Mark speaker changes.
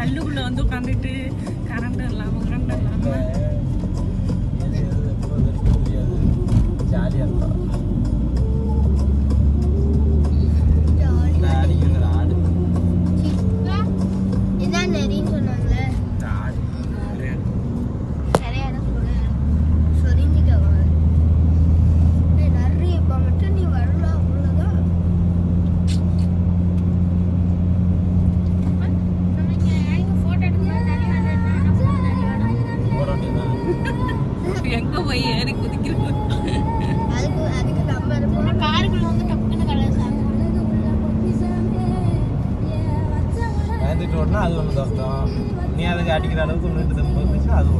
Speaker 1: கல்லுக்குள்ள வந்து உட்காந்துட்டு கரண்ட் இல்லாம
Speaker 2: ஜாலியா இருக்கும்.
Speaker 1: எங்க போய் ஏறி குதிக்கிறது
Speaker 3: காருக்குள்ள வந்து டக்குன்னு கலர்
Speaker 2: அது ஒன்று கஷ்டம். நீ அதுக்கு அடிக்கிற அளவுக்கு 1 2 அது